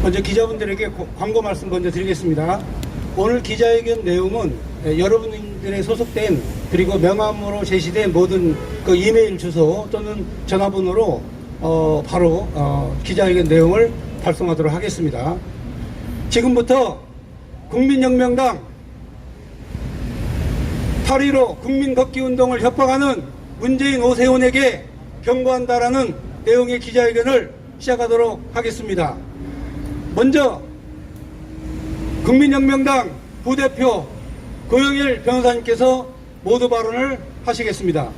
먼저 기자분들에게 광고 말씀 먼저 드리겠습니다. 오늘 기자회견 내용은 여러분들의 소속된 그리고 명함으로 제시된 모든 그 이메일 주소 또는 전화번호로 바로 기자회견 내용을 발송하도록 하겠습니다. 지금부터 국민혁명당 8.15 국민걷기운동을 협박하는 문재인 오세훈에게 경고한다라는 내용의 기자회견을 시작하도록 하겠습니다. 먼저 국민혁명당 부대표 고영일 변호사님께서 모두 발언을 하시겠습니다.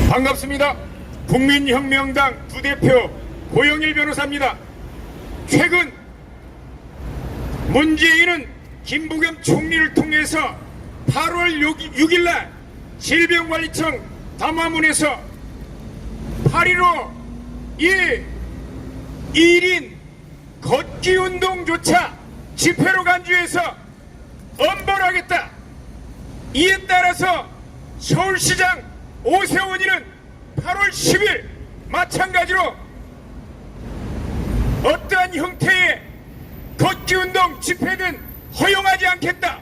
반갑습니다. 국민혁명당 부대표 고영일 변호사입니다. 최근 문재인은 김부겸 총리를 통해서 8월 6일날 질병관리청 담화문에서 8.15 1인 걷기운동조차 집회로 간주해서 엄벌하겠다. 이에 따라서 서울시장 오세훈이는 8월 10일 마찬가지로 어떠한 형태의 걷기운동 집회는 허용하지 않겠다.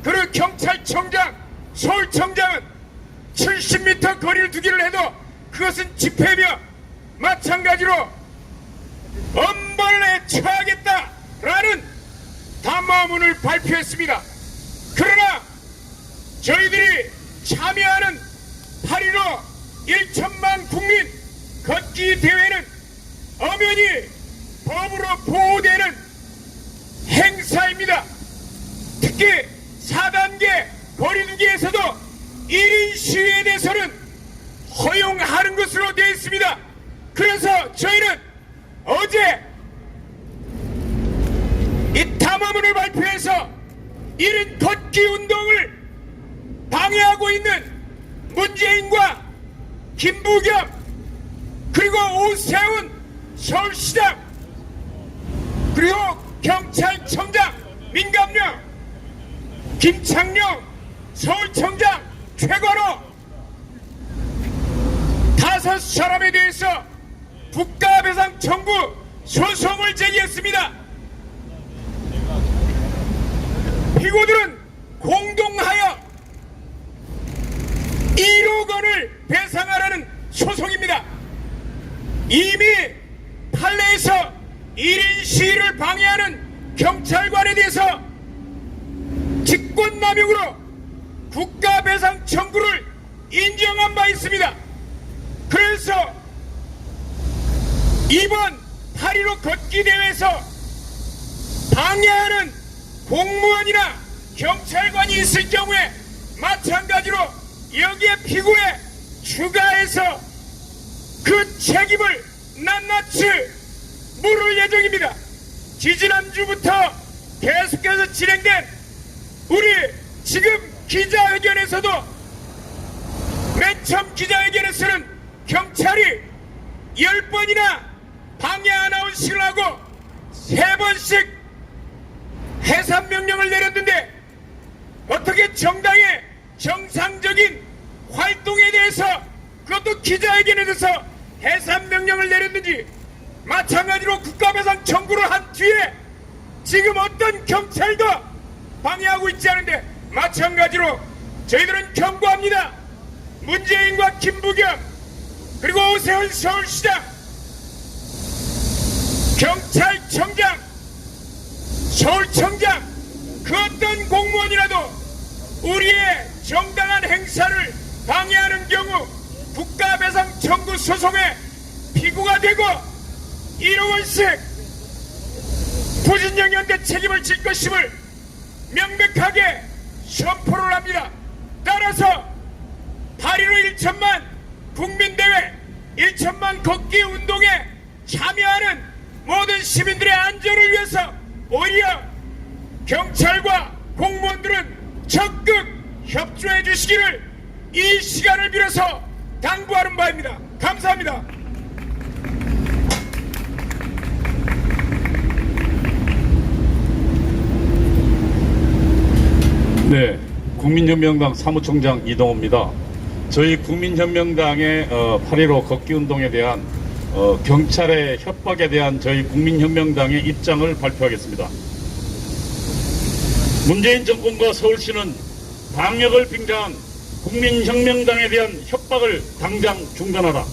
그리고 경찰청장, 서울청장은 70m 거리를 두기를 해도 그것은 집회며 마찬가지로 엄벌에 처하겠다라는 담화문을 발표했습니다. 그러나 저희들이 참여하는 8.15 1천만 국민 걷기 대회는 엄연히 법으로 보호되는 행사입니다. 특히 4단계 거리두기에서도 1인 시위에 대해서는 허용하는 것으로 되어 있습니다. 그래서 저희는 어제 이 담화문을 발표해서 1인 걷기 운동을 방해하고 있는 문재인과 김부겸 그리고 오세훈 서울시장 그리고 경찰청장 민감령 김창룡 서울청장 최건호 5사람에 대해서 국가배상 청구 소송을 제기했습니다. 피고들은 공동하여 1억 원을 배상하라는 소송입니다. 이미 판례에서 1인 시위를 방해하는 경찰관에 대해서 직권남용으로 국가배상 청구를 인정한 바 있습니다. 그래서 이번 8.15 걷기대회에서 방해하는 공무원이나 경찰관이 있을 경우에 마찬가지로 여기에 피고에 추가해서 그 책임을 낱낱이 물을 예정입니다. 지지난주부터 계속해서 진행된 우리 지금 기자회견에서도 맨 처음 기자회견에서는 경찰이 10번이나 방해 아나운스를 하고 3번씩 해산명령을 내렸는데 어떻게 정당의 정상적인 활동에 대해서 그것도 기자회견에 대해서 해산명령을 내렸는지 마찬가지로 국가배상 청구를 한 뒤에 지금 어떤 경찰도 방해하고 있지 않은데 마찬가지로 저희들은 경고합니다. 문재인과 김부겸 그리고 오세훈 서울시장 경찰청장 서울청장 그 어떤 공무원이라도 우리의 정당한 행사를 방해하는 경우 국가배상 청구 소송에 피고가 되고 1억 원씩 부진영연대 책임을 질 것임을 명백하게 선포를 합니다. 따라서 8.15 1천만 국민대회 1천만 걷기 운동에 참여하는 모든 시민들의 안전을 위해서 오히려 경찰과 공무원들은 적극 협조해 주시기를 이 시간을 빌어서 당부하는 바입니다. 감사합니다. 네, 국민혁명당 사무총장 이동호입니다. 저희 국민혁명당의 8.15 걷기운동에 대한 경찰의 협박에 대한 저희 국민혁명당의 입장을 발표하겠습니다. 문재인 정권과 서울시는 방역을 빙자한 국민혁명당에 대한 협박을 당장 중단하라.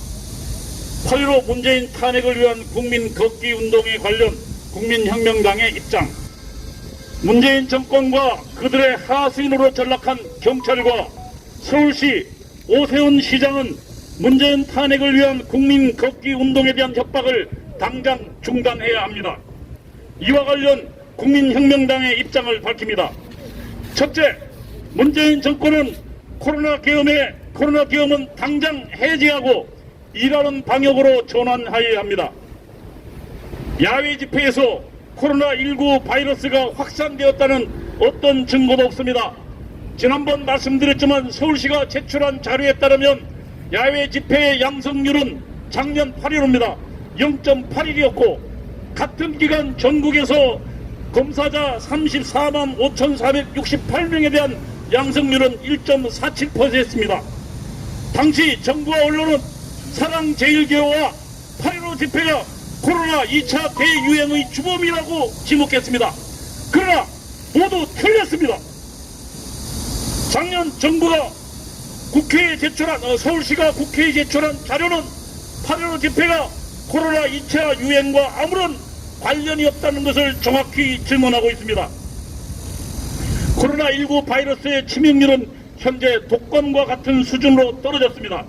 8.15 문재인 탄핵을 위한 국민 걷기운동에 관련 국민혁명당의 입장. 문재인 정권과 그들의 하수인으로 전락한 경찰과 서울시 오세훈 시장은 문재인 탄핵을 위한 국민 걷기 운동에 대한 협박을 당장 중단해야 합니다. 이와 관련 국민혁명당의 입장을 밝힙니다. 첫째, 문재인 정권은 코로나 계엄은 당장 해제하고 일하는 방역으로 전환하여야 합니다. 야외 집회에서 코로나19 바이러스가 확산되었다는 어떤 증거도 없습니다. 지난번 말씀드렸지만 서울시가 제출한 자료에 따르면 야외 집회의 양성률은 작년 8.15입니다. 0.81이었고 같은 기간 전국에서 검사자 34만 5,468명에 대한 양성률은 1.47%였습니다. 당시 정부와 언론은 사랑제일교회와 8.15 집회가 코로나 2차 대유행의 주범이라고 지목했습니다. 그러나 모두 틀렸습니다. 작년 정부가 국회에 제출한 서울시가 국회에 제출한 자료는 8.15 집회가 코로나 2차 유행과 아무런 관련이 없다는 것을 정확히 증언하고 있습니다. 코로나19 바이러스의 치명률은 현재 독감과 같은 수준으로 떨어졌습니다.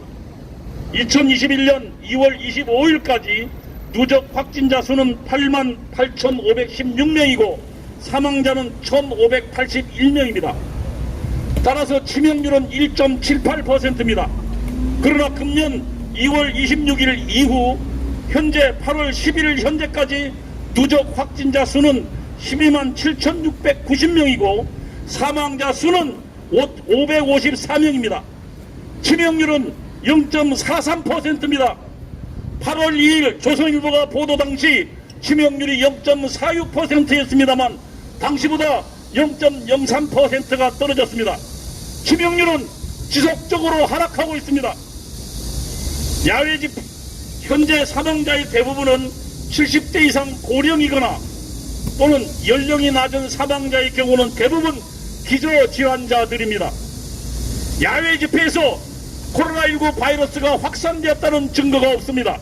2021년 2월 25일까지 누적 확진자 수는 8만 8,516명이고 사망자는 1,581명입니다. 따라서 치명률은 1.78%입니다. 그러나 금년 2월 26일 이후 현재 8월 11일 현재까지 누적 확진자 수는 12만 7,690명이고 사망자 수는 554명입니다. 치명률은 0.43%입니다. 8월 2일 조선일보가 보도 당시 치명률이 0.46%였습니다만 당시보다 0.03%가 떨어졌습니다. 치명률은 지속적으로 하락하고 있습니다. 야외 집 현재 사망자의 대부분은 70대 이상 고령이거나 또는 연령이 낮은 사망자의 경우는 대부분 기저질환자들입니다. 야외 집회에서 코로나19 바이러스가 확산되었다는 증거가 없습니다.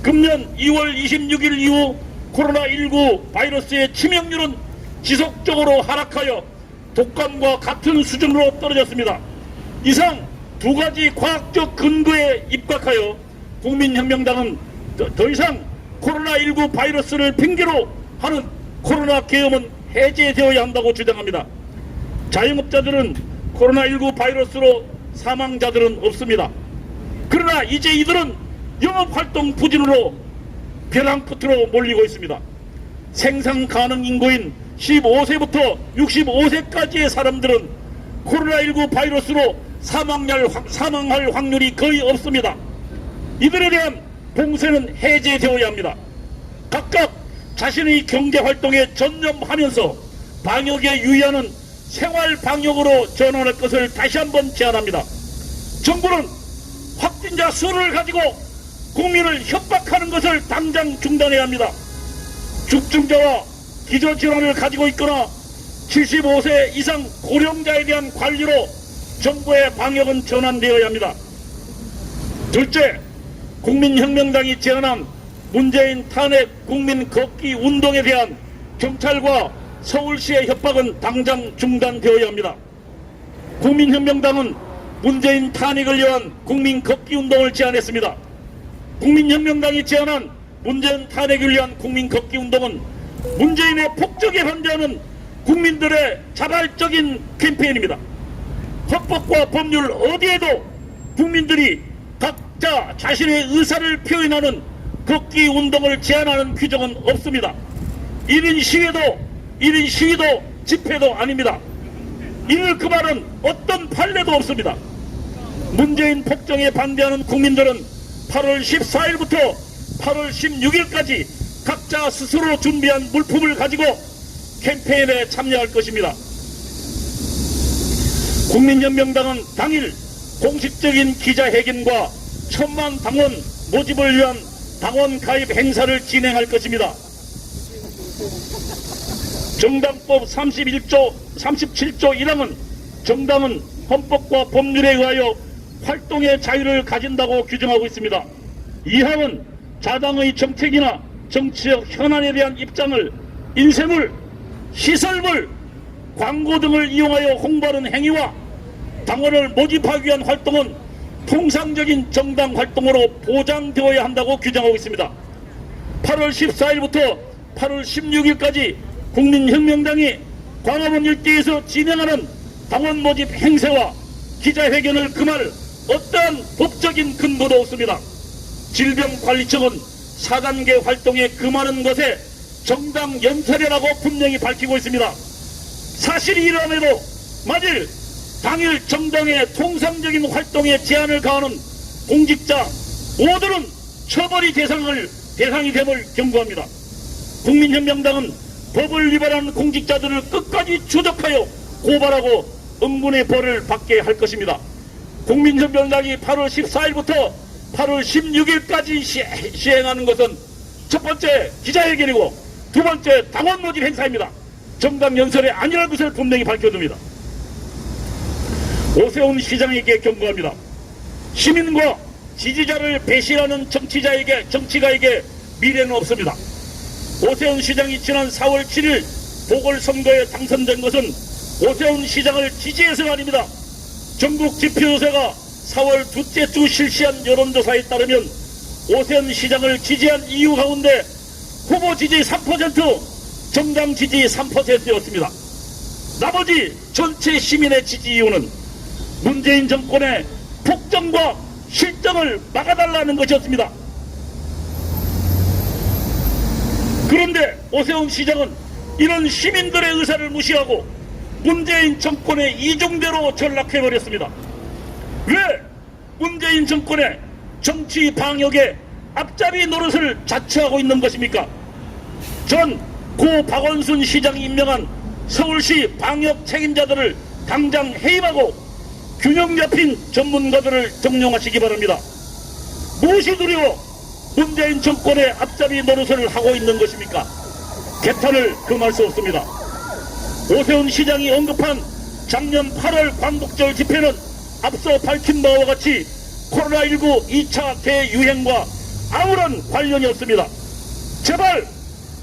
금년 2월 26일 이후 코로나19 바이러스의 치명률은 지속적으로 하락하여 독감과 같은 수준으로 떨어졌습니다. 이상 두 가지 과학적 근거에 입각하여 국민혁명당은 더 이상 코로나19 바이러스를 핑계로 하는 코로나 계엄은 해제되어야 한다고 주장합니다. 자영업자들은 코로나19 바이러스로 사망자들은 없습니다. 그러나 이제 이들은 영업활동 부진으로 벼랑 끝으로 몰리고 있습니다. 생산 가능 인구인 15세부터 65세까지의 사람들은 코로나19 바이러스로 사망할 확률이 거의 없습니다. 이들에 대한 봉쇄는 해제되어야 합니다. 각각 자신의 경제활동에 전념하면서 방역에 유의하는 생활방역으로 전환할 것을 다시 한번 제안합니다. 정부는 확진자 수를 가지고 국민을 협박하는 것을 당장 중단해야 합니다. 중증자와 기저질환을 가지고 있거나 75세 이상 고령자에 대한 관리로 정부의 방역은 전환되어야 합니다. 둘째, 국민혁명당이 제안한 문재인 탄핵 국민 걷기 운동에 대한 경찰과 서울시의 협박은 당장 중단되어야 합니다. 국민혁명당은 문재인 탄핵을 위한 국민 걷기 운동을 제안했습니다. 국민혁명당이 제안한 문재인 탄핵을 위한 국민 걷기 운동은 문재인의 폭정에 반대하는 국민들의 자발적인 캠페인입니다. 헌법과 법률 어디에도 국민들이 각자 자신의 의사를 표현하는 걷기 운동을 제한하는 규정은 없습니다. 1인 시위도 집회도 아닙니다. 이를 금하는 어떤 판례도 없습니다. 문재인 폭정에 반대하는 국민들은 8월 14일부터 8월 16일까지 각자 스스로 준비한 물품을 가지고 캠페인에 참여할 것입니다. 국민연명당은 당일 공식적인 기자회견과 1000만 당원 모집을 위한 당원 가입 행사를 진행할 것입니다. 정당법 37조 1항은 정당은 헌법과 법률에 의하여 활동의 자유를 가진다고 규정하고 있습니다. 2항은 자당의 정책이나 정치적 현안에 대한 입장을 인쇄물, 시설물, 광고 등을 이용하여 홍보하는 행위와 당원을 모집하기 위한 활동은 통상적인 정당 활동으로 보장되어야 한다고 규정하고 있습니다. 8월 14일부터 8월 16일까지 국민혁명당이 광화문 일대에서 진행하는 당원 모집 행세와 기자회견을 금할 어떠한 법적인 근거도 없습니다. 질병관리청은 4단계 활동에 금하는 것에 정당 연설이라고 분명히 밝히고 있습니다. 사실이 이러함에도 만일 당일 정당의 통상적인 활동에 제한을 가하는 공직자 모두는 처벌이 대상이 됨을 경고합니다. 국민혁명당은 법을 위반하는 공직자들을 끝까지 추적하여 고발하고 응분의 벌을 받게 할 것입니다. 국민혁명당이 8월 14일부터 8월 16일까지 시행하는 것은 첫 번째 기자회견이고 두 번째 당원 모집 행사입니다. 정당 연설이 아니라는 것을 분명히 밝혀둡니다. 오세훈 시장에게 경고합니다. 시민과 지지자를 배신하는 정치가에게 미래는 없습니다. 오세훈 시장이 지난 4월 7일 보궐선거에 당선된 것은 오세훈 시장을 지지해서가 아닙니다. 전국 지표조사가 4월 둘째 주 실시한 여론조사에 따르면 오세훈 시장을 지지한 이유 가운데 후보 지지 3%, 정당 지지 3%였습니다. 나머지 전체 시민의 지지 이유는 문재인 정권의 폭정과 실정을 막아달라는 것이었습니다. 그런데 오세훈 시장은 이런 시민들의 의사를 무시하고 문재인 정권의 이중대로 전락해버렸습니다. 왜 문재인 정권의 정치 방역에 앞잡이 노릇을 자처하고 있는 것입니까? 전 고 박원순 시장이 임명한 서울시 방역 책임자들을 당장 해임하고 균형 잡힌 전문가들을 정용하시기 바랍니다. 무엇이 두려워 문재인 정권의 앞잡이 노릇을 하고 있는 것입니까? 개탄을 금할 수 없습니다. 오세훈 시장이 언급한 작년 8월 광복절 집회는 앞서 밝힌 바와 같이 코로나19 2차 대유행과 아무런 관련이 없습니다. 제발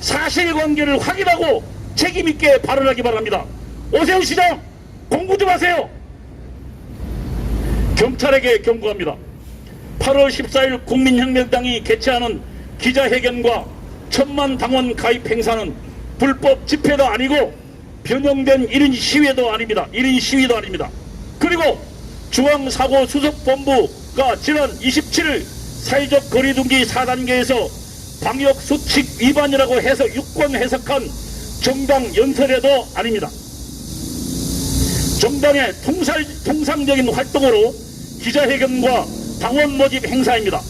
사실관계를 확인하고 책임있게 발언하기 바랍니다. 오세훈 시장 공부 좀 하세요. 경찰에게 경고합니다. 8월 14일 국민혁명당이 개최하는 기자회견과 1000만 당원 가입 행사는 불법 집회도 아니고 변형된 1인 시위도 아닙니다. 그리고 중앙사고수습본부가 지난 27일 사회적 거리두기 4단계에서 방역수칙 위반이라고 해서 유권 해석한 정당 연설회도 아닙니다. 정당의 통상적인 활동으로 기자회견과 당원 모집 행사입니다.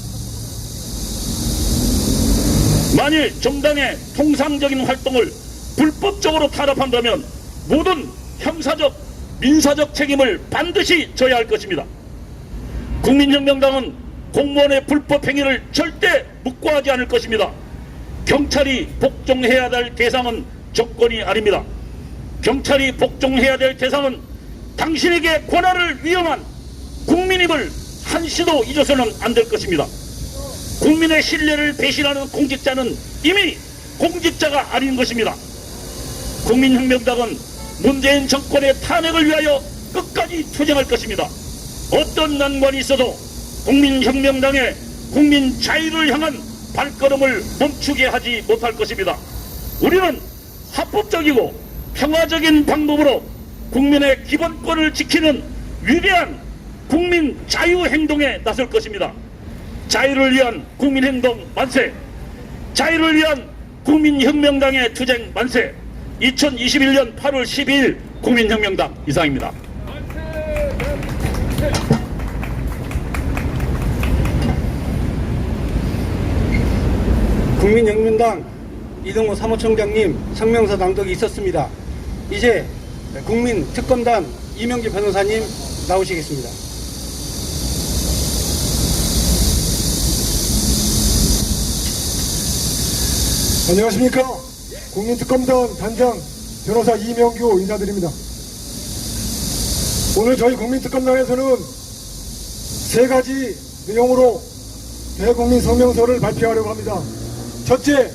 만일 정당의 통상적인 활동을 불법적으로 탄압한다면 모든 형사적, 민사적 책임을 반드시 져야 할 것입니다. 국민혁명당은 공무원의 불법 행위를 절대 묵과하지 않을 것입니다. 경찰이 복종해야 될 대상은 정권이 아닙니다. 경찰이 복종해야 될 대상은 당신에게 권한을 위험한 국민임을 한시도 잊어서는 안 될 것입니다. 국민의 신뢰를 배신하는 공직자는 이미 공직자가 아닌 것입니다. 국민혁명당은 문재인 정권의 탄핵을 위하여 끝까지 투쟁할 것입니다. 어떤 난관이 있어도 국민혁명당의 국민 자유를 향한 발걸음을 멈추게 하지 못할 것입니다. 우리는 합법적이고 평화적인 방법으로 국민의 기본권을 지키는 위대한 국민 자유행동에 나설 것입니다. 자유를 위한 국민행동 만세! 자유를 위한 국민혁명당의 투쟁 만세! 2021년 8월 12일 국민혁명당 이상입니다. 국민혁명당 이동호 사무총장님 성명서 낭독이 있었습니다. 이제 국민특검단 이명기 변호사님 나오시겠습니다. 안녕하십니까. 국민특검단 단장 변호사 이명규 인사드립니다. 오늘 저희 국민특검단에서는 세 가지 내용으로 대국민 성명서를 발표하려고 합니다. 첫째,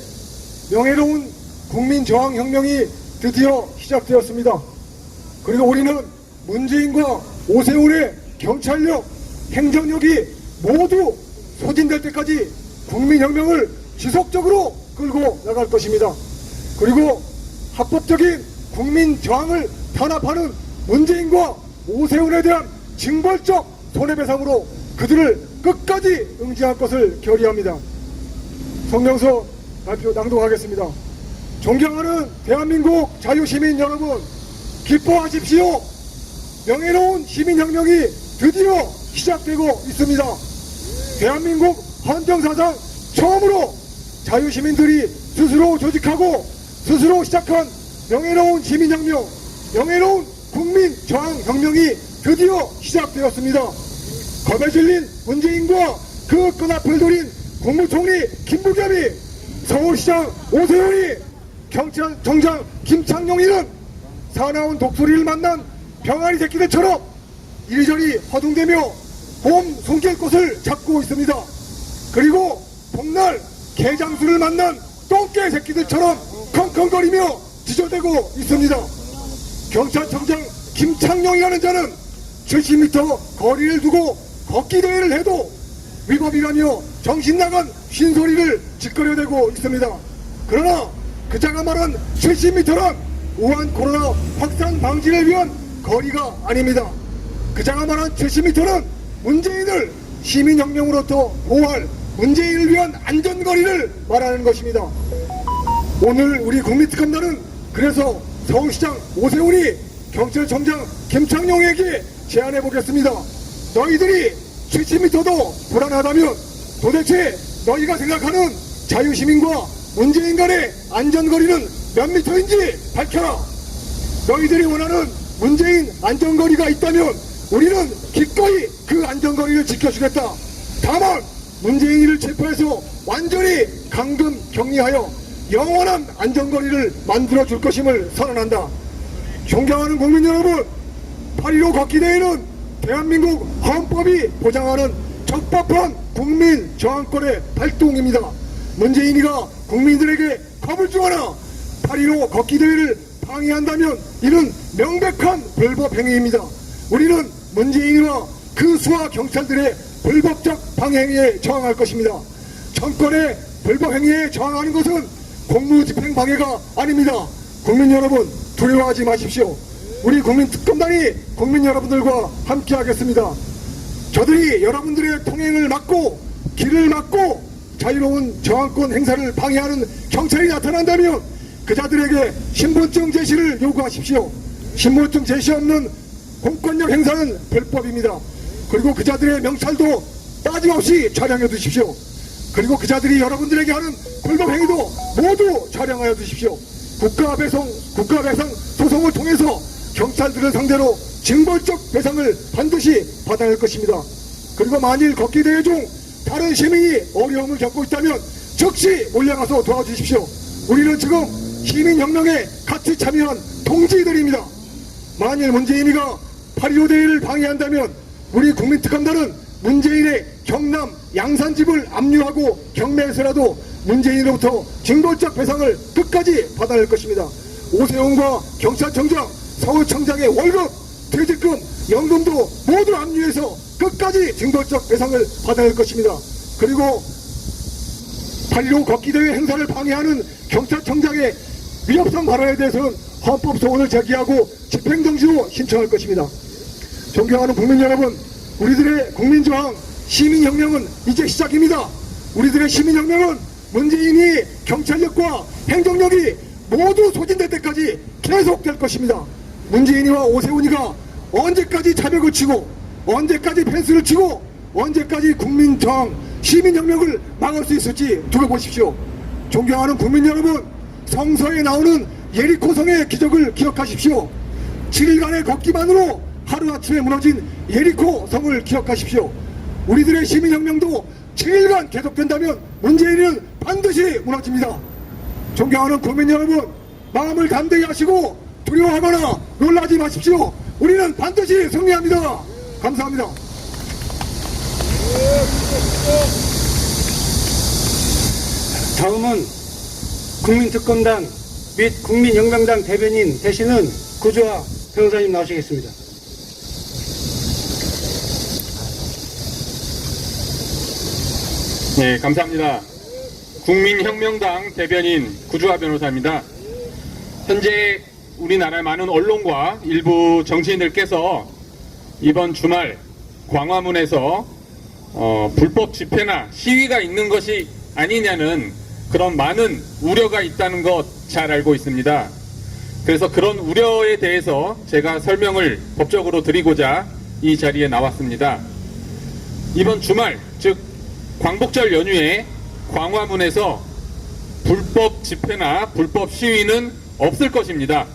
명예로운 국민저항혁명이 드디어 시작되었습니다. 그리고 우리는 문재인과 오세훈의 경찰력, 행정력이 모두 소진될 때까지 국민혁명을 지속적으로 끌고 나갈 것입니다. 그리고 합법적인 국민저항을 탄압하는 문재인과 오세훈에 대한 징벌적 손해배상으로 그들을 끝까지 응징할 것을 결의합니다. 성명서 발표 낭독하겠습니다. 존경하는 대한민국 자유시민 여러분, 기뻐하십시오. 명예로운 시민혁명이 드디어 시작되고 있습니다. 대한민국 헌정사상 처음으로 자유시민들이 스스로 조직하고 스스로 시작한 명예로운 시민혁명, 명예로운 국민저항혁명이 드디어 시작되었습니다. 겁에 질린 문재인과 그 끈앞을 노린 국무총리 김부겸이, 서울시장 오세훈이, 경찰청장 김창룡이는 사나운 독수리를 만난 병아리 새끼들처럼 이리저리 허둥대며 몸 숨길 곳을 찾고 있습니다. 그리고 복날 개장수를 만난 똥개 새끼들처럼 컹컹거리며 지저대고 있습니다. 경찰청장 김창룡이라는 자는 70m 거리를 두고 걷기 대회를 해도 위법이라며 정신나간 쉰소리를 짓거려대고 있습니다. 그러나 그자가 말한 70m란 우한 코로나 확산 방지를 위한 거리가 아닙니다. 그자가 말한 70m는 문재인을 시민혁명으로부터 보호할 문재인을 위한 안전거리를 말하는 것입니다. 오늘 우리 국민특검단은 그래서 서울시장 오세훈이 경찰청장 김창룡에게 제안해 보겠습니다. 너희들이 70m도 불안하다면 도대체 너희가 생각하는 자유시민과 문재인 간의 안전거리는 몇 미터인지 밝혀라. 너희들이 원하는 문재인 안전거리가 있다면 우리는 기꺼이 그 안전거리를 지켜주겠다. 다만 문재인을 체포해서 완전히 감금 격리하여 영원한 안전거리를 만들어줄 것임을 선언한다. 존경하는 국민 여러분, 8.15 걷기대회는 대한민국 헌법이 보장하는 적법한 국민 저항권의 발동입니다. 문재인이가 국민들에게 겁을 주거나 8.15 걷기대회를 방해한다면 이는 명백한 불법 행위입니다. 우리는 문재인이와 그 수하 경찰들의 불법적 방해 행위에 저항할 것입니다. 정권의 불법 행위에 저항하는 것은 공무집행 방해가 아닙니다. 국민 여러분, 두려워하지 마십시오. 우리 국민특검단이 국민 여러분들과 함께 하겠습니다. 저들이 여러분들의 통행을 막고 길을 막고 자유로운 저항권 행사를 방해하는 경찰이 나타난다면 그 자들에게 신분증 제시를 요구하십시오. 신분증 제시 없는 공권력 행사는 불법입니다. 그리고 그 자들의 명찰도 빠짐없이 촬영해 두십시오. 그리고 그 자들이 여러분들에게 하는 불법 행위도 모두 촬영하여 두십시오. 국가배상 소송을 통해서 경찰들을 상대로 징벌적 배상을 반드시 받아야 할 것입니다. 그리고 만일 걷기대회 중 다른 시민이 어려움을 겪고 있다면 즉시 몰려가서 도와주십시오. 우리는 지금 시민혁명에 같이 참여한 동지들입니다. 만일 문재인이가 8.15 대회를 방해한다면 우리 국민특검단은 문재인의 경남 양산집을 압류하고 경매해서라도 문재인으로부터 징벌적 배상을 끝까지 받아야 할 것입니다. 오세훈과 경찰청장, 서울청장의 월급, 퇴직금, 연금도 모두 압류해서 끝까지 징벌적 배상을 받아야 할 것입니다. 그리고 8.15 걷기대회 행사를 방해하는 경찰청장의 위협성 발언에 대해서는 헌법 소원을 제기하고 집행정지로 신청할 것입니다. 존경하는 국민 여러분, 우리들의 국민저항, 시민혁명은 이제 시작입니다. 우리들의 시민혁명은 문재인이 경찰력과 행정력이 모두 소진될 때까지 계속될 것입니다. 문재인이와 오세훈이가 언제까지 자백을 치고 언제까지 펜스를 치고 언제까지 국민저항, 시민혁명을 막을 수 있을지 두고 보십시오. 존경하는 국민 여러분, 성서에 나오는 예리코성의 기적을 기억하십시오. 7일간의 걷기만으로 하루아침에 무너진 예리코 성을 기억하십시오. 우리들의 시민혁명도 7일간 계속된다면 문재인은 반드시 무너집니다. 존경하는 국민 여러분, 마음을 담대히 하시고 두려워하거나 놀라지 마십시오. 우리는 반드시 승리합니다. 감사합니다. 다음은 국민특검단 및 국민혁명당 대변인 되시는 구주화 변호사님 나오시겠습니다. 네, 감사합니다. 국민혁명당 대변인 구주화 변호사입니다. 현재 우리나라의 많은 언론과 일부 정치인들께서 이번 주말 광화문에서 불법 집회나 시위가 있는 것이 아니냐는 그런 많은 우려가 있다는 것 잘 알고 있습니다. 그래서 그런 우려에 대해서 제가 설명을 법적으로 드리고자 이 자리에 나왔습니다. 이번 주말, 즉 광복절 연휴에 광화문에서 불법 집회나 불법 시위는 없을 것입니다.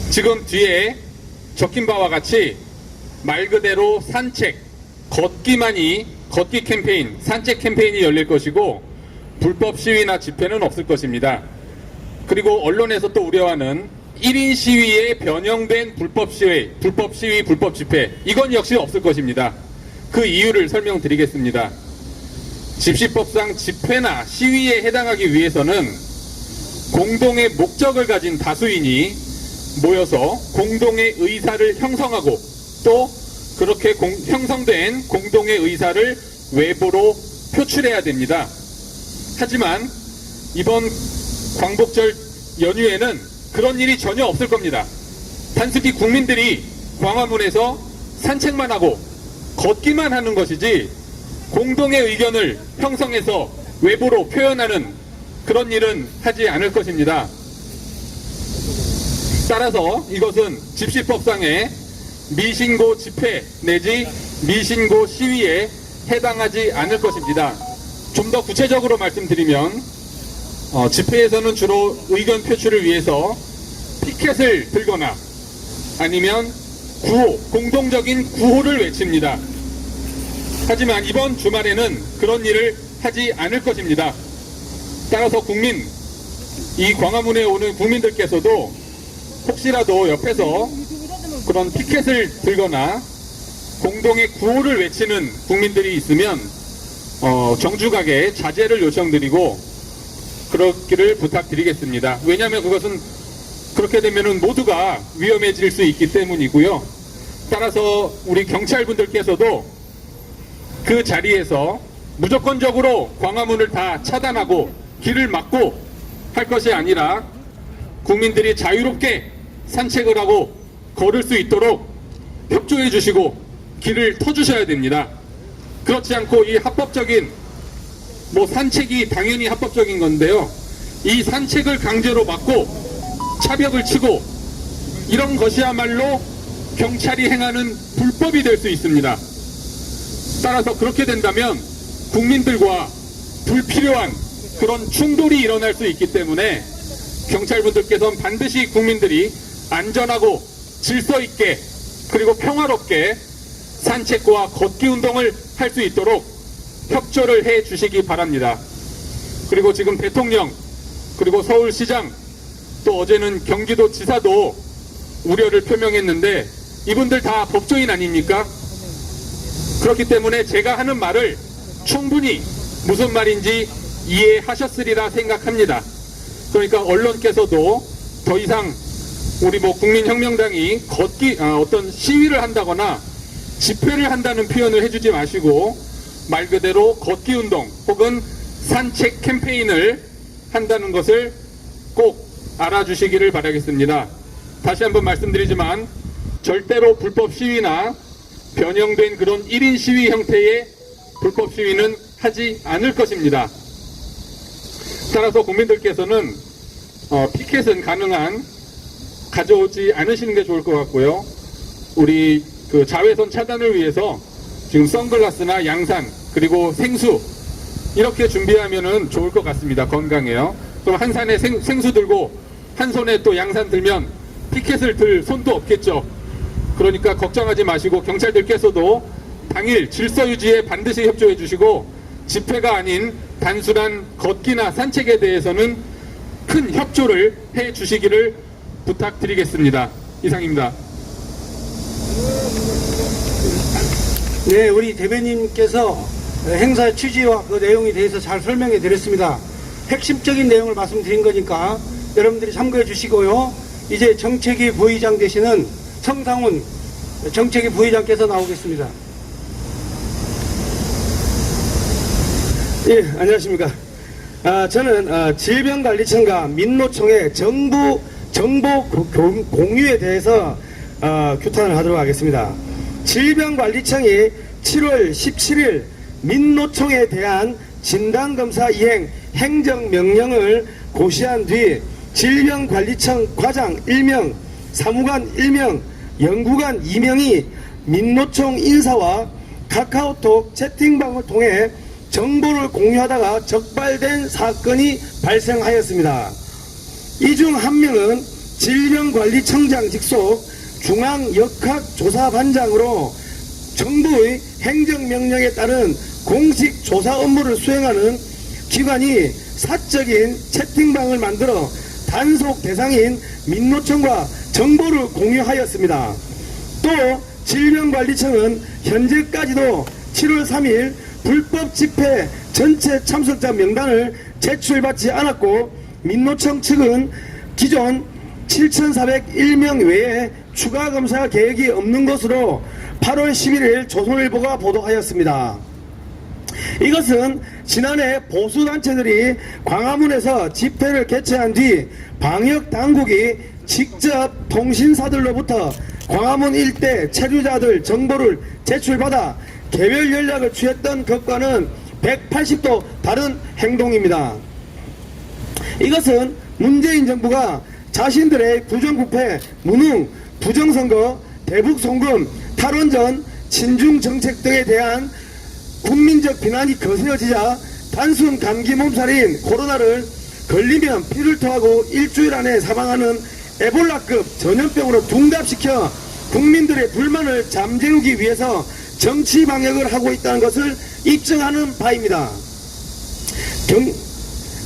지금 뒤에 적힌 바와 같이 말 그대로 산책, 걷기 캠페인, 산책 캠페인이 열릴 것이고 불법 시위나 집회는 없을 것입니다. 그리고 언론에서 또 우려하는 1인 시위에 변형된 불법 시위, 불법 집회, 이건 역시 없을 것입니다. 그 이유를 설명드리겠습니다. 집시법상 집회나 시위에 해당하기 위해서는 공동의 목적을 가진 다수인이 모여서 공동의 의사를 형성하고 또 그렇게 형성된 공동의 의사를 외부로 표출해야 됩니다. 하지만 이번 광복절 연휴에는 그런 일이 전혀 없을 겁니다. 단순히 국민들이 광화문에서 산책만 하고 걷기만 하는 것이지 공동의 의견을 형성해서 외부로 표현하는 그런 일은 하지 않을 것입니다. 따라서 이것은 집시법상의 미신고 집회 내지 미신고 시위에 해당하지 않을 것입니다. 좀 더 구체적으로 말씀드리면 집회에서는 주로 의견 표출을 위해서 피켓을 들거나 아니면 구호, 공동적인 구호를 외칩니다. 하지만 이번 주말에는 그런 일을 하지 않을 것입니다. 따라서 이 광화문에 오는 국민들께서도 혹시라도 옆에서 그런 피켓을 들거나 공동의 구호를 외치는 국민들이 있으면 정중하게 자제를 요청드리고 그렇기를 부탁드리겠습니다. 왜냐하면 그것은 그렇게 되면은 모두가 위험해질 수 있기 때문이고요. 따라서 우리 경찰분들께서도 그 자리에서 무조건적으로 광화문을 다 차단하고 길을 막고 할 것이 아니라 국민들이 자유롭게 산책을 하고 걸을 수 있도록 협조해 주시고 길을 터주셔야 됩니다. 그렇지 않고 이 합법적인 산책이 당연히 합법적인 건데요. 이 산책을 강제로 막고 차벽을 치고 이런 것이야말로 경찰이 행하는 불법이 될 수 있습니다. 따라서 그렇게 된다면 국민들과 불필요한 그런 충돌이 일어날 수 있기 때문에 경찰분들께서는 반드시 국민들이 안전하고 질서 있게 그리고 평화롭게 산책과 걷기 운동을 할 수 있도록 협조를 해 주시기 바랍니다. 그리고 지금 대통령 그리고 서울시장 또 어제는 경기도지사도 우려를 표명했는데 이분들 다 법조인 아닙니까? 그렇기 때문에 제가 하는 말을 충분히 무슨 말인지 이해하셨으리라 생각합니다. 그러니까 언론께서도 더 이상 우리 국민혁명당이 어떤 시위를 한다거나 집회를 한다는 표현을 해주지 마시고 말 그대로 걷기 운동 혹은 산책 캠페인을 한다는 것을 꼭 알아주시기를 바라겠습니다. 다시 한번 말씀드리지만 절대로 불법 시위나 변형된 그런 1인 시위 형태의 불법 시위는 하지 않을 것입니다. 따라서 국민들께서는 피켓은 가능한 가져오지 않으시는 게 좋을 것 같고요. 우리 그 자외선 차단을 위해서 지금 선글라스나 양산 그리고 생수 이렇게 준비하면은 좋을 것 같습니다. 건강해요. 그럼 한 산에 생수 들고 한 손에 또 양산 들면 피켓을 들 손도 없겠죠. 그러니까 걱정하지 마시고 경찰들께서도 당일 질서 유지에 반드시 협조해 주시고 집회가 아닌 단순한 걷기나 산책에 대해서는 큰 협조를 해 주시기를 부탁드리겠습니다. 이상입니다. 네, 우리 대변인께서 행사 취지와 그 내용에 대해서 잘 설명해 드렸습니다. 핵심적인 내용을 말씀드린 거니까 여러분들이 참고해 주시고요. 이제 정책위 부의장 되시는 성상훈 정책위 부의장께서 나오겠습니다. 예, 안녕하십니까. 저는 질병관리청과 민노총의 정보 공유에 대해서 규탄을 하도록 하겠습니다. 질병관리청이 7월 17일 민노총에 대한 진단검사 이행 행정명령을 고시한 뒤 질병관리청 과장 1명, 사무관 1명, 연구관 2명이 민노총 인사와 카카오톡 채팅방을 통해 정보를 공유하다가 적발된 사건이 발생하였습니다. 이 중 한 명은 질병관리청장 직속 중앙역학조사반장으로 정부의 행정명령에 따른 공식 조사 업무를 수행하는 기관이 사적인 채팅방을 만들어 단속 대상인 민노총과 정보를 공유하였습니다. 또 질병관리청은 현재까지도 7월 3일 불법 집회 전체 참석자 명단을 제출받지 않았고 민노총 측은 기존 7,401명 외에 추가 검사 계획이 없는 것으로 8월 11일 조선일보가 보도하였습니다. 이것은 지난해 보수단체들이 광화문에서 집회를 개최한 뒤 방역당국이 직접 통신사들로부터 광화문 일대 체류자들 정보를 제출받아 개별 연락을 취했던 것과는 180도 다른 행동입니다. 이것은 문재인 정부가 자신들의 부정부패, 무능, 부정선거, 대북송금, 탈원전, 친중정책 등에 대한 국민적 비난이 거세어지자 단순 감기 몸살인 코로나를 걸리면 피를 토하고 일주일 안에 사망하는 에볼라급 전염병으로 둔갑시켜 국민들의 불만을 잠재우기 위해서 정치 방역을 하고 있다는 것을 입증하는 바입니다.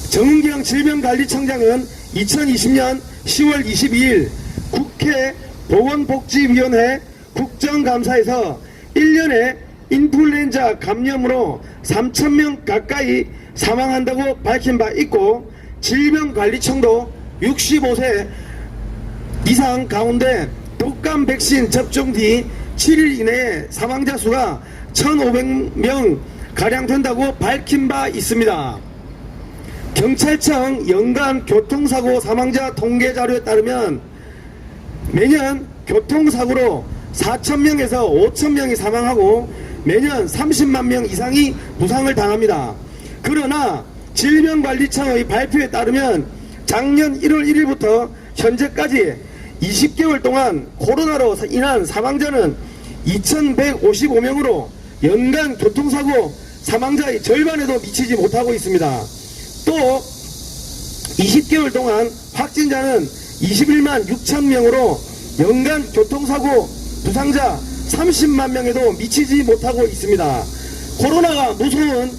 정은경 질병관리청장은 2020년 10월 22일 국회 보건복지위원회 국정감사에서 1년에 인플루엔자 감염으로 3,000명 가까이 사망한다고 밝힌 바 있고 질병관리청도 65세 이상 가운데 독감 백신 접종 뒤 7일 이내에 사망자 수가 1,500명 가량 된다고 밝힌 바 있습니다. 경찰청 연간 교통사고 사망자 통계 자료에 따르면 매년 교통사고로 4,000명에서 5,000명이 사망하고 매년 30만 명 이상이 부상을 당합니다. 그러나 질병관리청의 발표에 따르면 작년 1월 1일부터 현재까지 20개월 동안 코로나로 인한 사망자는 2,155명으로 연간 교통사고 사망자의 절반에도 미치지 못하고 있습니다. 또 20개월 동안 확진자는 21만 6천 명으로 연간 교통사고 부상자 30만 명에도 미치지 못하고 있습니다. 코로나가 무서운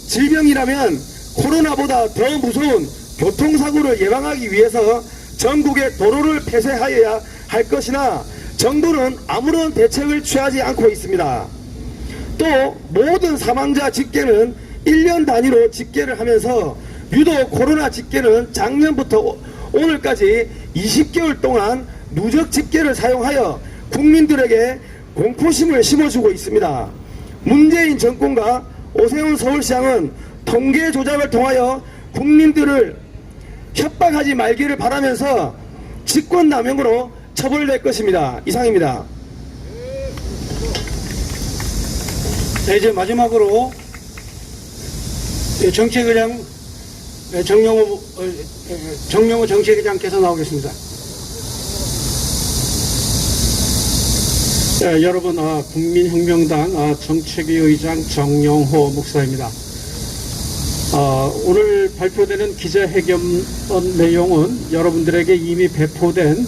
질병이라면 코로나보다 더 무서운 교통사고를 예방하기 위해서 전국의 도로를 폐쇄하여야 할 것이나 정부는 아무런 대책을 취하지 않고 있습니다. 또 모든 사망자 집계는 1년 단위로 집계를 하면서 유독 코로나 집계는 작년부터 오늘까지 20개월 동안 누적 집계를 사용하여 국민들에게 공포심을 심어주고 있습니다. 문재인 정권과 오세훈 서울시장은 통계 조작을 통하여 국민들을 협박하지 말기를 바라면서 직권남용으로 처벌될 것입니다. 이상입니다. 네, 이제 마지막으로 정책의장 정명호 정책의장께서 나오겠습니다. 네, 여러분, 국민혁명당 정책위 의장 정영호 목사입니다. 오늘 발표되는 기자회견 내용은 여러분들에게 이미 배포된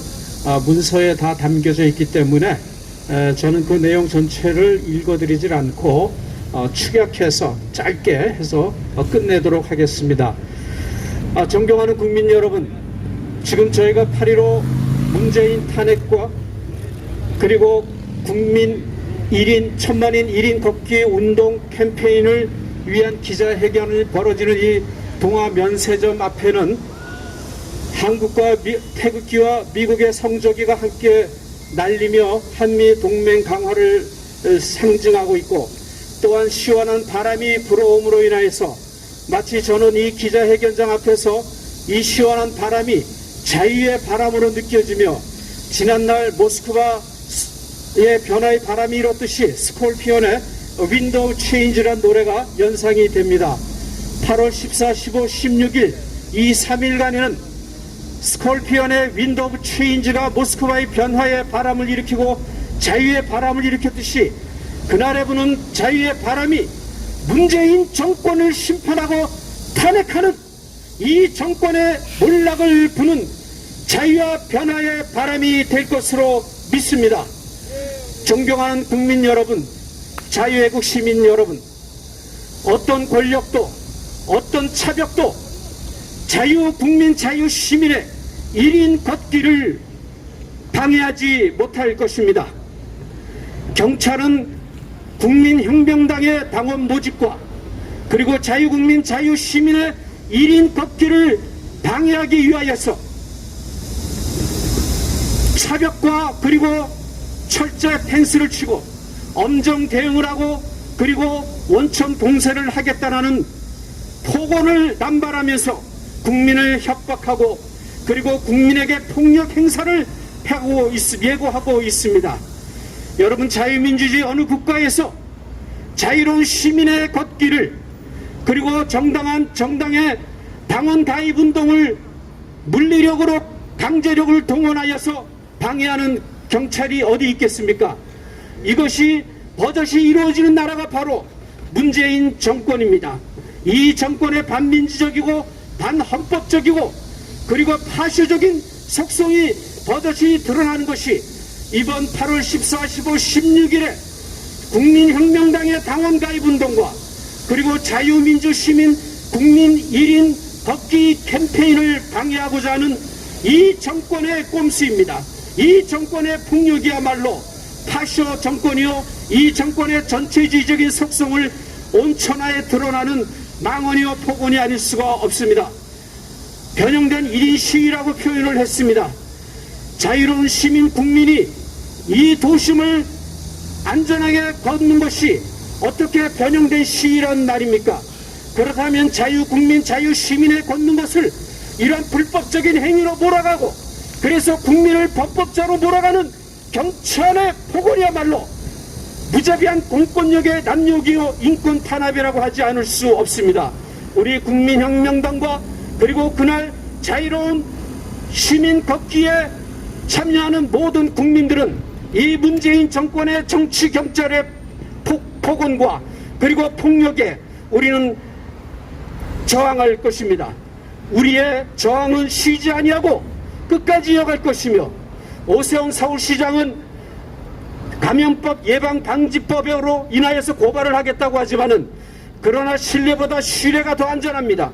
문서에 다 담겨져 있기 때문에 저는 그 내용 전체를 읽어드리질 않고 축약해서 짧게 해서 끝내도록 하겠습니다. 존경하는 국민 여러분, 지금 저희가 8.15 문재인 탄핵과 그리고 국민 1인 1000만인 1인 걷기 운동 캠페인을 위한 기자회견을 벌어지는 이 동아면세점 앞에는 한국과 태극기와 미국의 성조기가 함께 날리며 한미 동맹 강화를 상징하고 있고, 또한 시원한 바람이 불어옴으로 인하여서 마치 저는 이 기자회견장 앞에서 이 시원한 바람이 자유의 바람으로 느껴지며, 지난날 모스크바의 변화의 바람이 일었듯이 스콜피온의 윈도우 체인지란 노래가 연상이 됩니다. 8월 14, 15, 16일 이 3일간에는 스콜피온의 윈도우 체인지가 모스크바의 변화의 바람을 일으키고 자유의 바람을 일으켰듯이, 그날에 부는 자유의 바람이 문재인 정권을 심판하고 탄핵하는 이 정권의 몰락을 부는 자유와 변화의 바람이 될 것으로 믿습니다. 존경하는 국민 여러분, 자유애국 시민 여러분, 어떤 권력도 어떤 차벽도 자유국민 자유시민의 1인 걷기를 방해하지 못할 것입니다. 경찰은 국민혁명당의 당원 모집과 그리고 자유국민 자유시민의 1인 걷기를 방해하기 위하여서 차벽과 그리고 철제 펜스를 치고 엄정 대응을 하고 그리고 원천 봉쇄를 하겠다는 폭언을 남발하면서 국민을 협박하고 그리고 국민에게 폭력 행사를 예고하고 있습니다. 여러분, 자유민주주의 어느 국가에서 자유로운 시민의 걷기를 그리고 정당의 당원 가입 운동을 물리력으로 강제력을 동원하여서 방해하는 경찰이 어디 있겠습니까? 이것이 버젓이 이루어지는 나라가 바로 문재인 정권입니다. 이 정권의 반민주적이고 반헌법적이고 그리고 파쇼적인 속성이 버젓이 드러나는 것이 이번 8월 14, 15, 16일에 국민혁명당의 당원 가입 운동과 그리고 자유민주시민 국민 1인 걷기 캠페인을 방해하고자 하는 이 정권의 꼼수입니다. 이 정권의 폭력이야말로 파쇼 정권이요, 이 정권의 전체주의적인 속성을 온천하에 드러나는 망언이요 폭언이 아닐 수가 없습니다. 변형된 1인 시위라고 표현을 했습니다. 자유로운 시민 국민이 이 도심을 안전하게 걷는 것이 어떻게 변형된 시위란 말입니까? 그렇다면 자유국민 자유시민의 걷는 것을 이러한 불법적인 행위로 몰아가고 그래서 국민을 범법자로 몰아가는 경찰의 폭언이야말로 무자비한 공권력의 남용이요 인권 탄압이라고 하지 않을 수 없습니다. 우리 국민혁명당과 그리고 그날 자유로운 시민 걷기에 참여하는 모든 국민들은 이 문재인 정권의 정치 경찰의 폭언과 그리고 폭력에 우리는 저항할 것입니다. 우리의 저항은 쉬지 아니하고 끝까지 이어갈 것이며, 오세훈 서울시장은 감염법 예방방지법으로 인하여서 고발을 하겠다고 하지만은 그러나 신뢰보다 신뢰가 더 안전합니다.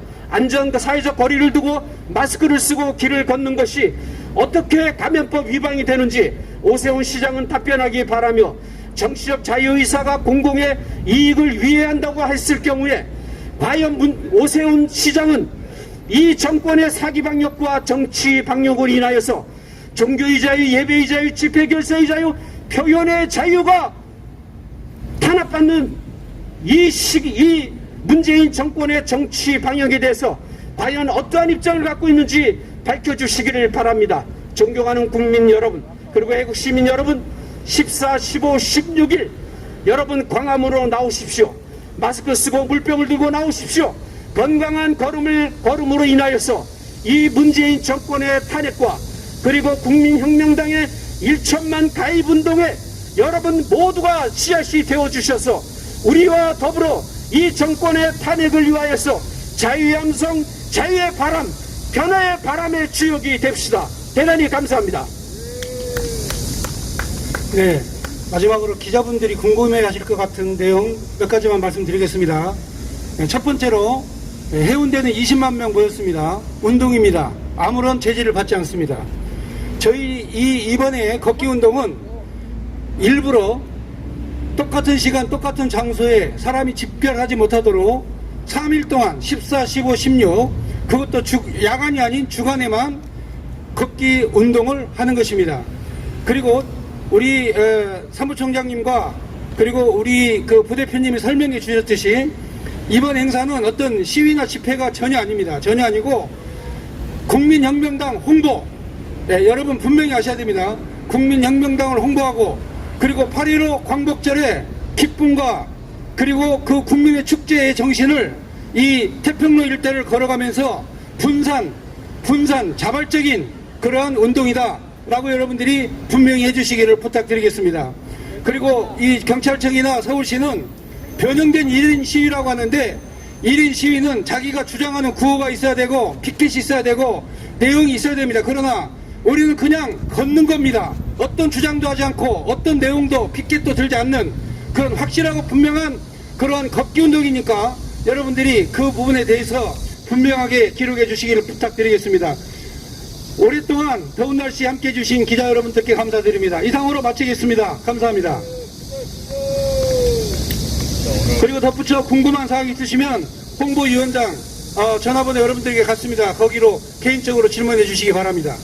사회적 거리를 두고 마스크를 쓰고 길을 걷는 것이 어떻게 감염법 위반이 되는지 오세훈 시장은 답변하기 바라며, 정치적 자유의사가 공공의 이익을 위해야 한다고 했을 경우에 과연 오세훈 시장은 이 정권의 사기방역과 정치방역으로 인하여서 종교의 자유, 예배의 자유, 집회결사의 자유, 표현의 자유가 탄압받는 이 문재인 정권의 정치 방역에 대해서 과연 어떠한 입장을 갖고 있는지 밝혀주시기를 바랍니다. 존경하는 국민 여러분, 그리고 애국 시민 여러분, 14, 15, 16일 여러분 광화문으로 나오십시오. 마스크 쓰고 물병을 들고 나오십시오. 건강한 걸음으로 인하여서 이 문재인 정권의 탄핵과 그리고 국민혁명당의 1천만 가입운동에 여러분 모두가 씨앗이 되어주셔서 우리와 더불어 이 정권의 탄핵을 위하여서 자유의 함성, 자유의 바람, 변화의 바람의 주역이 됩시다. 대단히 감사합니다. 네, 마지막으로 기자분들이 궁금해 하실 것 같은 내용 몇 가지만 말씀드리겠습니다. 첫 번째로 해운대는 20만 명 모였습니다. 운동입니다. 아무런 제지를 받지 않습니다. 저희 이번에 걷기 운동은 일부러 똑같은 시간 똑같은 장소에 사람이 집결하지 못하도록 3일 동안 14, 15, 16 그것도 야간이 아닌 주간에만 걷기 운동을 하는 것입니다. 그리고 우리 사무총장님과 그리고 우리 그 부대표님이 설명해 주셨듯이 이번 행사는 어떤 시위나 집회가 전혀 아닙니다. 전혀 아니고 국민혁명당 홍보, 여러분 분명히 아셔야 됩니다. 국민혁명당을 홍보하고 그리고 8.15 광복절에 기쁨과 그리고 그 국민의 축제의 정신을 이 태평로 일대를 걸어가면서 분산 자발적인 그러한 운동이다 라고 여러분들이 분명히 해주시기를 부탁드리겠습니다. 그리고 이 경찰청이나 서울시는 변형된 1인 시위라고 하는데 1인 시위는 자기가 주장하는 구호가 있어야 되고 피켓이 있어야 되고 내용이 있어야 됩니다. 그러나 우리는 그냥 걷는 겁니다. 어떤 주장도 하지 않고 어떤 내용도 피켓도 들지 않는 그런 확실하고 분명한 그러한 걷기 운동이니까 여러분들이 그 부분에 대해서 분명하게 기록해 주시기를 부탁드리겠습니다. 오랫동안 더운 날씨 함께해 주신 기자 여러분들께 감사드립니다. 이상으로 마치겠습니다. 감사합니다. 그리고 덧붙여 궁금한 사항이 있으시면 홍보위원장 전화번호 여러분들에게 갔습니다. 거기로 개인적으로 질문해 주시기 바랍니다.